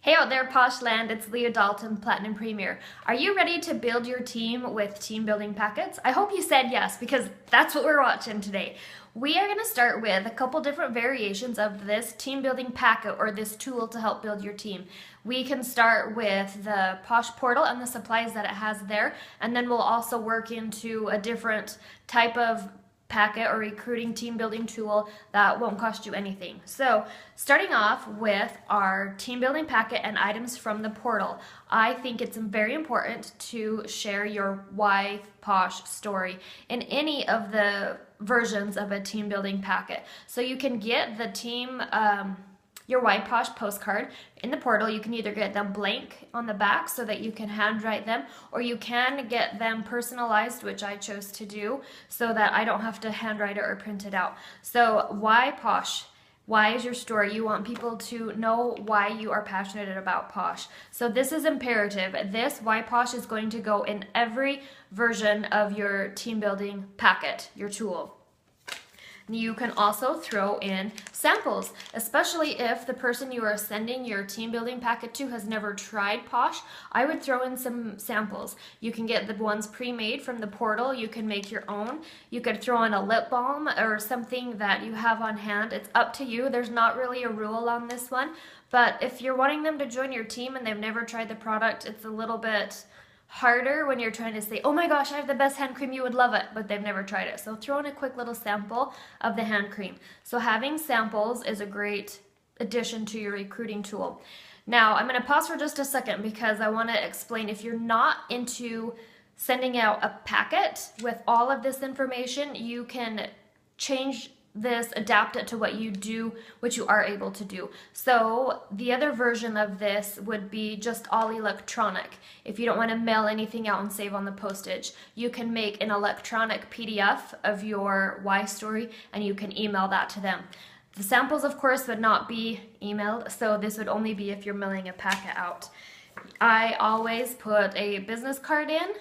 Hey out there, Posh Land, it's Leah Dalton, Platinum Premier. Are you ready to build your team with team building packets? I hope you said yes, because that's what we're watching today. We are going to start with a couple different variations of this team building packet or this tool to help build your team. We can start with the Posh portal and the supplies that it has there, and then we'll also work into a different type of packet or recruiting team building tool that won't cost you anything. So starting off with our team building packet and items from the portal, I think it's very important to share your Why Posh story in any of the versions of a team building packet. So you can get the team your Why Posh postcard in the portal. You can either get them blank on the back so that you can handwrite them, or you can get them personalized, which I chose to do so that I don't have to handwrite it or print it out. So Why Posh? Why is your story? You want people to know why you are passionate about Posh. So this is imperative. This Why Posh is going to go in every version of your team building packet, your tool. You can also throw in samples, especially if the person you are sending your team building packet to has never tried Posh. I would throw in some samples. You can get the ones pre-made from the portal. You can make your own. You could throw in a lip balm or something that you have on hand. It's up to you. There's not really a rule on this one, but if you're wanting them to join your team and they've never tried the product, it's a little bit harder when you're trying to say, oh my gosh, I have the best hand cream, you would love it, but they've never tried it. So throw in a quick little sample of the hand cream. So having samples is a great addition to your recruiting tool. Now I'm going to pause for just a second because I want to explain, if you're not into sending out a packet with all of this information, you can change this, adapt it to what you are able to do. So the other version of this would be just all electronic. If you don't want to mail anything out and save on the postage, you can make an electronic PDF of your why story and you can email that to them. The samples, of course, would not be emailed, so this would only be if you're mailing a packet out. I always put a business card in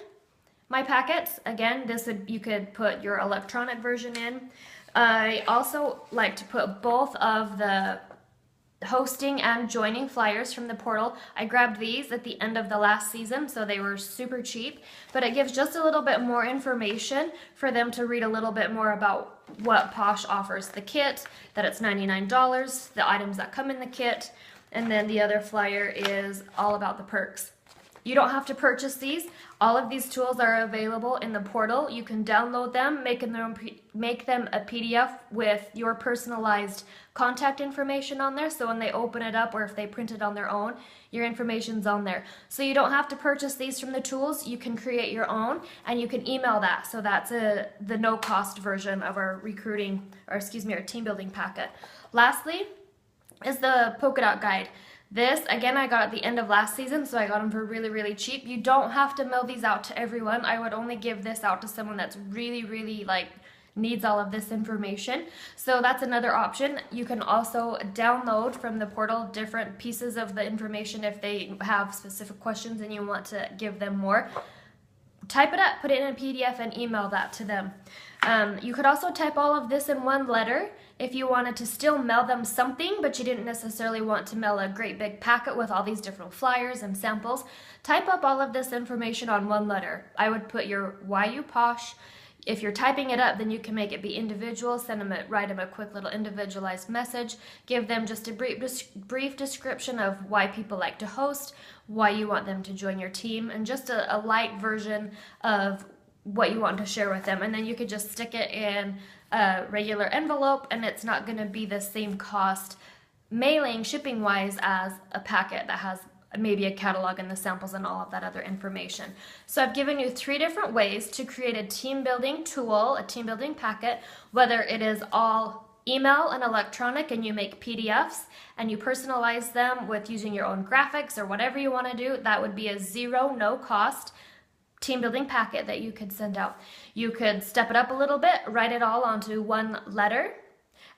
my packets. Again, you could put your electronic version in. I also like to put both of the hosting and joining flyers from the portal. I grabbed these at the end of the last season, so they were super cheap, but it gives just a little bit more information for them to read a little bit more about what Posh offers. The kit, that it's $99, the items that come in the kit, and then the other flyer is all about the perks. You don't have to purchase these. All of these tools are available in the portal. You can download them, make them a PDF with your personalized contact information on there, so when they open it up or if they print it on their own, your information's on there. So you don't have to purchase these from the tools. You can create your own and you can email that. So that's the no-cost version of our our team building packet. Lastly is the Polka Dot guide. This, again, I got at the end of last season, so I got them for really, really cheap. You don't have to mail these out to everyone. I would only give this out to someone that's really, really, needs all of this information. So that's another option. You can also download from the portal different pieces of the information if they have specific questions and you want to give them more. Type it up, put it in a PDF, and email that to them. You could also type all of this in one letter if you wanted to still mail them something, but you didn't necessarily want to mail a great big packet with all these different flyers and samples. Type up all of this information on one letter. I would put your Why You Posh. If you're typing it up, then you can make it be individual, write them a quick little individualized message, give them just a brief description of why people like to host, why you want them to join your team, and just a light version of what you want to share with them. And then you could just stick it in a regular envelope, and it's not going to be the same cost mailing, shipping wise, as a packet that has maybe a catalog and the samples and all of that other information. So I've given you 3 different ways to create a team building tool, a team building packet, whether it is all email and electronic and you make PDFs and you personalize them with using your own graphics or whatever you want to do. That would be a no cost team building packet that you could send out. You could step it up a little bit, write it all onto one letter,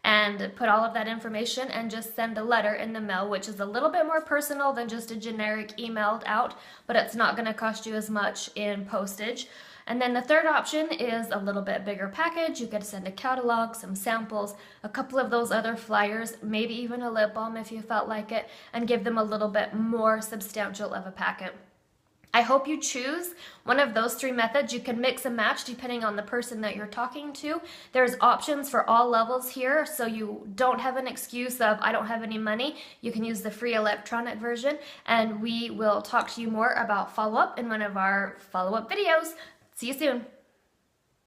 and put all of that information and just send a letter in the mail, which is a little bit more personal than just a generic emailed out, but it's not going to cost you as much in postage. And then the third option is a little bit bigger package. You could send a catalog, some samples, a couple of those other flyers, maybe even a lip balm if you felt like it, and give them a little bit more substantial of a packet. I hope you choose one of those three methods. You can mix and match depending on the person that you're talking to. There's options for all levels here, so you don't have an excuse of, I don't have any money. You can use the free electronic version, and we will talk to you more about follow-up in one of our follow-up videos. See you soon.